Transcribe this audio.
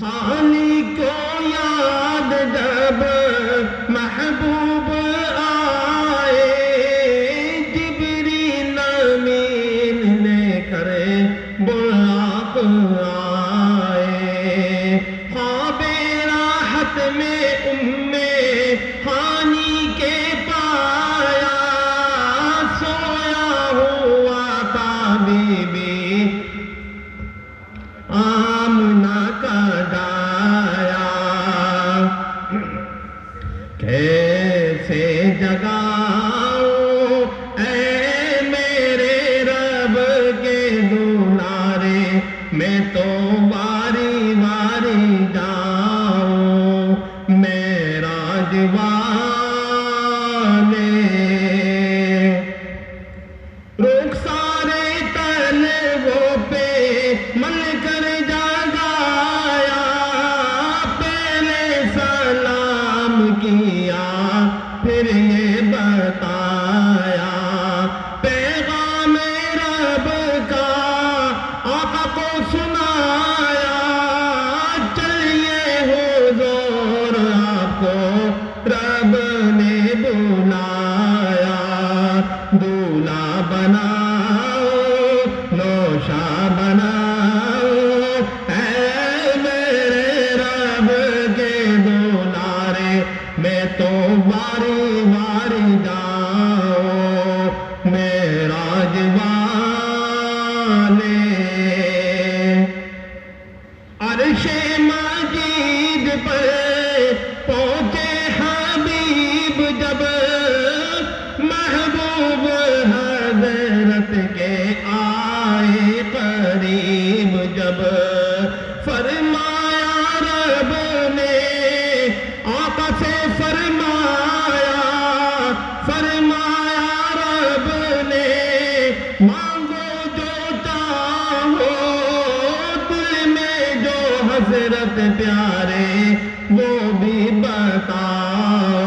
خالی کو یاد جب محبوب آئے، جبریل امین لے کر براق آئے، خواب راحت میں ہانی کے پایا، سویا ہوا تھا بی بی آمنہ کا دایا، کیسے جگاؤں اے میرے رب کے دلارے، میں تو باری باری جاؤں معراج والے، رخسارے طلبوں پہ مل کر جگایا، پہلے سلام کیا پھر یہ بتایا، پیغام رب کا آقا کو سنایا، چلیے حضور آپ کو رب نے بلایا، دولہا بناؤ نوشا بناؤ اے میرے رب کے دولارے، میں تو باری باری جاؤں معراج والے، عرش مجید پر پہنچے حبیب جب، محبوب حضرت کے آئے قریب جب، فرمایا رب نے آقا سے فرمایا، فرمایا رب نے مانگو جو چاہو، دل میں جو حضرت پیارے وہ بھی بتاؤ،